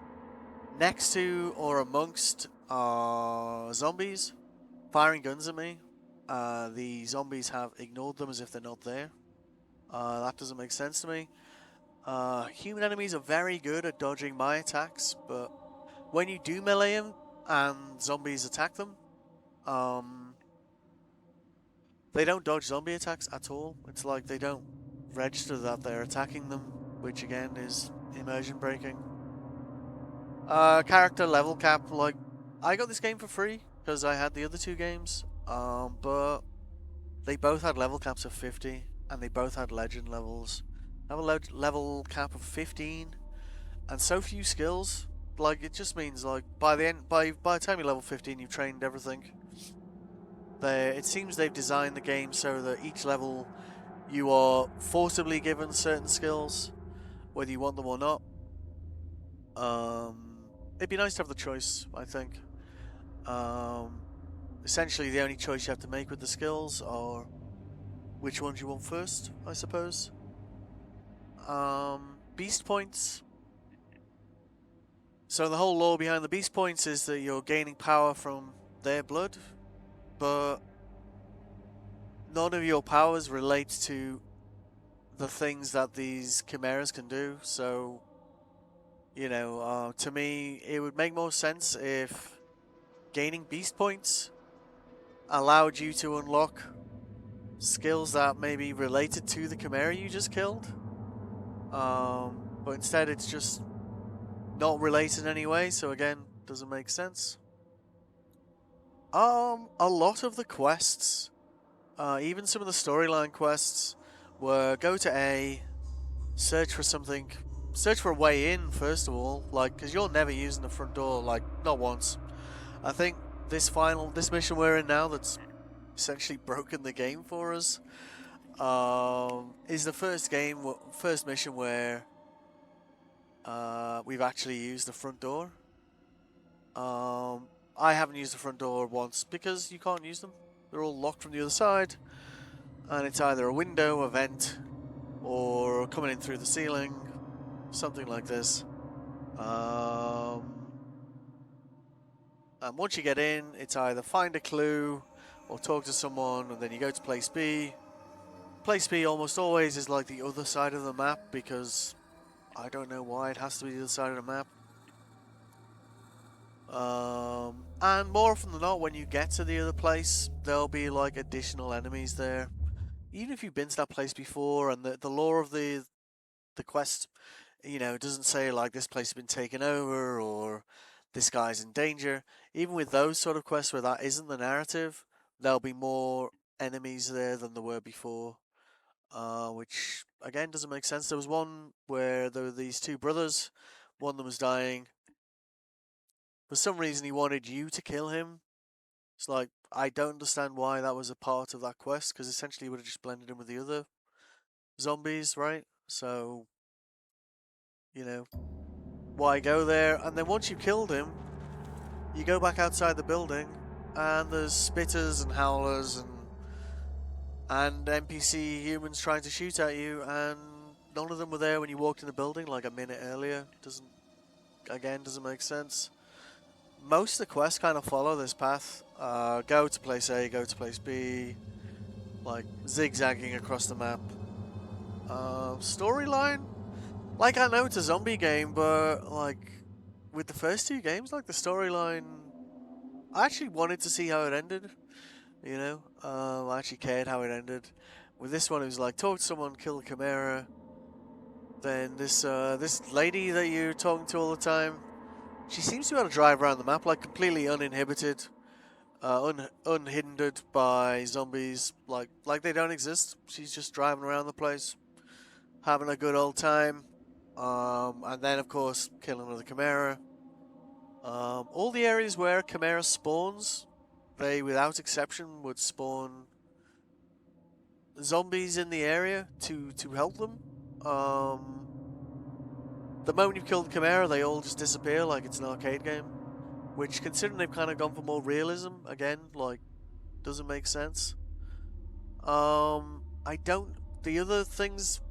next to or amongst zombies, firing guns at me. The zombies have ignored them as if they're not there. That doesn't make sense to me. Human enemies are very good at dodging my attacks, but when you do melee them and zombies attack them, they don't dodge zombie attacks at all. It's like they don't register that they're attacking them, which again is immersion breaking. Character level cap, like, I got this game for free because I had the other 2 games, but they both had level caps of 50 and they both had legend levels. I have a level cap of 15 and so few skills. Like, it just means like by the time you're level 15 you've trained everything. It seems they've designed the game so that each level you are forcibly given certain skills, whether you want them or not. It'd be nice to have the choice, I think. Essentially the only choice you have to make with the skills are which ones you want first, I suppose. Beast points. So the whole lore behind the beast points is that you're gaining power from their blood, but none of your powers relate to the things that these chimeras can do. So, you know, to me, it would make more sense if gaining beast points allowed you to unlock skills that may be related to the chimera you just killed. But instead it's just not related in any way, so again, doesn't make sense. A lot of the quests, even some of the storyline quests, were go to A, search for something. Search for a way in, first of all, like, because you're never using the front door, like, not once. I think this mission we're in now that's essentially broken the game for us, is the first mission where we've actually used the front door. I haven't used the front door once because you can't use them. They're all locked from the other side, and it's either a window, a vent, or coming in through the ceiling, something like this. And once you get in, it's either find a clue or talk to someone, and then you go to place B. Place B almost always is like the other side of the map because I don't know why it has to be the other side of the map. And more often than not, when you get to the other place, there'll be like additional enemies there. Even if you've been to that place before, and the lore of the quest, you know, it doesn't say like this place has been taken over or this guy's in danger. Even with those sort of quests where that isn't the narrative, there'll be more enemies there than there were before. Which again doesn't make sense. There was one where there were these two brothers, one of them was dying. For some reason he wanted you to kill him. It's like, I don't understand why that was a part of that quest, because essentially you would have just blended in with the other zombies, right? So, you know, why go there? And then once you killed him, you go back outside the building, and there's spitters and howlers and NPC humans trying to shoot at you, and none of them were there when you walked in the building like a minute earlier. Doesn't make sense. Most of the quests kind of follow this path. Go to place A, go to place B, like zigzagging across the map. Storyline? Like, I know it's a zombie game, but like with the first two games, like the storyline, I actually wanted to see how it ended. You know, I actually cared how it ended. With this one, it was like talk to someone, kill the Chimera. Then this lady that you're talking to all the time, she seems to be able to drive around the map like completely uninhibited, unhindered by zombies, like they don't exist. She's just driving around the place, having a good old time. And then of course killing another Chimera. All the areas where Chimera spawns, they without exception would spawn zombies in the area to help them. The moment you've killed Chimera, they all just disappear like it's an arcade game. Which, considering they've kind of gone for more realism, again, like, doesn't make sense. The other things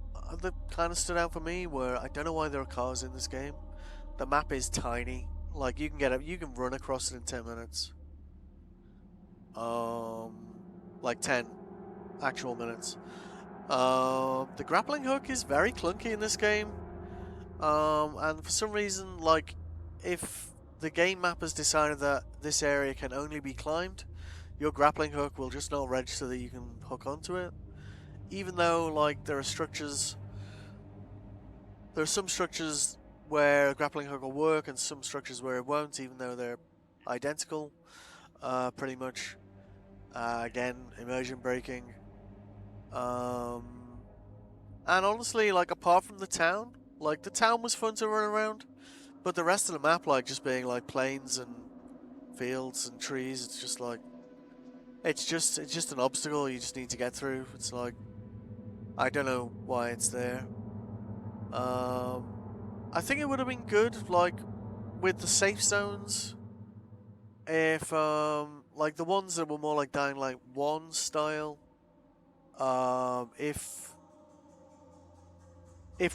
that kind of stood out for me were, I don't know why there are cars in this game. The map is tiny. Like, you can run across it in 10 minutes. Like 10 actual minutes. The grappling hook is very clunky in this game. And for some reason, like, if the game map has decided that this area can only be climbed, your grappling hook will just not register that you can hook onto it. Even though, like, there are some structures where a grappling hook will work and some structures where it won't, even though they're identical, pretty much. Again, immersion breaking. And honestly, like, apart from the town, like, the town was fun to run around, but the rest of the map, like, just being, like, plains and fields and trees, it's just, like, it's just an obstacle you just need to get through. It's like, I don't know why it's there. I think it would have been good, like, with the safe zones, if, like, the ones that were more like Dying Light 1 style, if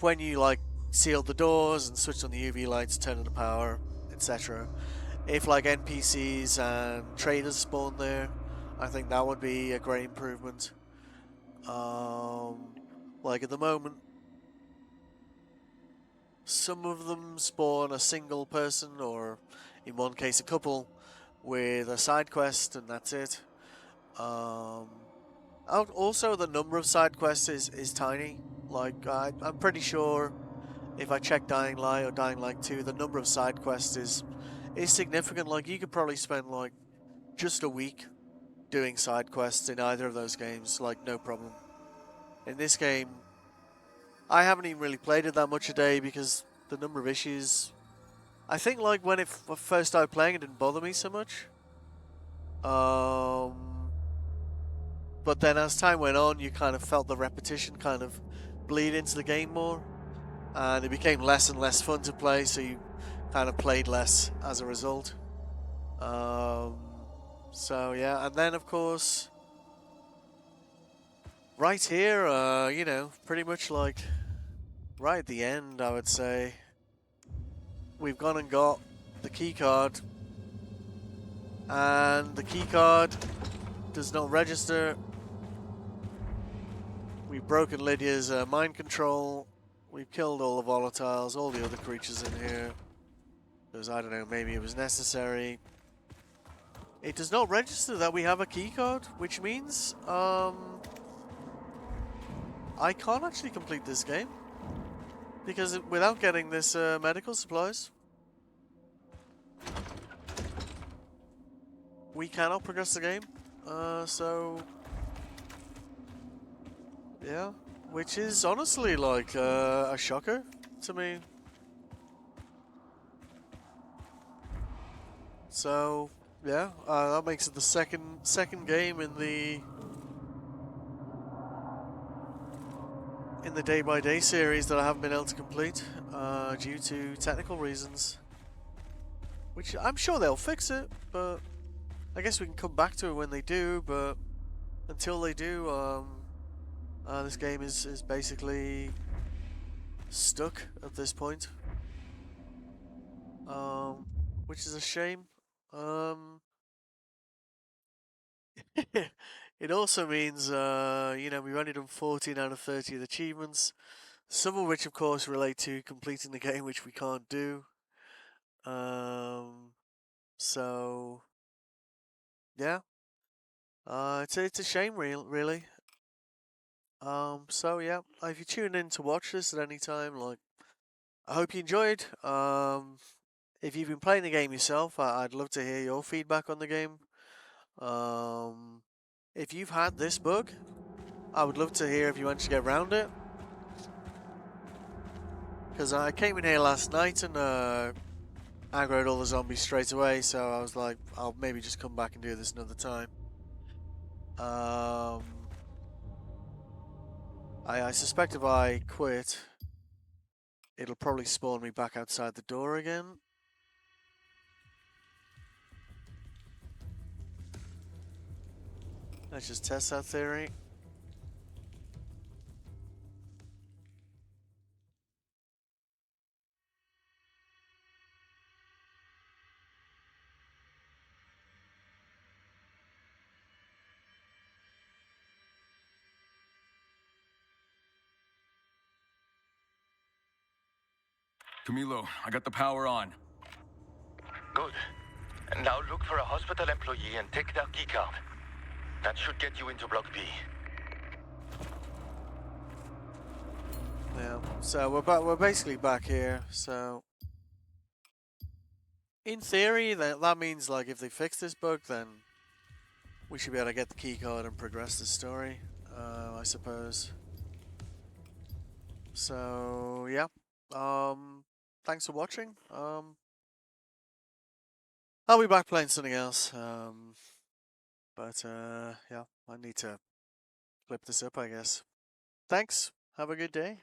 when you, like, sealed the doors and switched on the UV lights, turned on the power, etc., if, like, NPCs and traders spawn there, I think that would be a great improvement. Like, at the moment, some of them spawn a single person, or in one case a couple, with a side quest, and that's it. Also, the number of side quests is tiny. Like, I'm pretty sure if I check Dying Light or Dying Light 2, the number of side quests is significant. Like, you could probably spend, like, just a week doing side quests in either of those games, like, no problem. In this game, I haven't even really played it that much a day because the number of issues. I think like when it first started playing, it didn't bother me so much. But then as time went on, you kind of felt the repetition kind of bleed into the game more, and it became less and less fun to play. So you kind of played less as a result. So yeah, and then of course, right here, you know, pretty much like right at the end, I would say, we've gone and got the key card, and the key card does not register. We've broken Lydia's mind control. We've killed all the volatiles, all the other creatures in here. Because, I don't know, maybe it was necessary. It does not register that we have a key card, which means I can't actually complete this game. Because without getting this medical supplies, we cannot progress the game. So yeah, which is honestly like a shocker to me. So yeah, that makes it the second game in the day-by-day series that I haven't been able to complete due to technical reasons. Which I'm sure they'll fix it, but I guess we can come back to it when they do. But until they do, this game is basically stuck at this point, which is a shame. It also means, you know, we've only done 14 out of 30 of the achievements, some of which, of course, relate to completing the game, which we can't do. So, yeah, it's a shame, really. So yeah, if you tune in to watch this at any time, like, I hope you enjoyed. If you've been playing the game yourself, I'd love to hear your feedback on the game. If you've had this bug, I would love to hear if you managed to get around it. Because I came in here last night and aggroed all the zombies straight away, so I was like, I'll maybe just come back and do this another time. I suspect if I quit, it'll probably spawn me back outside the door again. Let's just test that theory. Camilo, I got the power on. Good. Now look for a hospital employee and take their keycard. That should get you into Block B. Yeah, so we're basically back here, so in theory that means like if they fix this bug, then we should be able to get the key card and progress the story, I suppose. So yeah, thanks for watching. I'll be back playing something else, but yeah, I need to flip this up, I guess. Thanks, have a good day.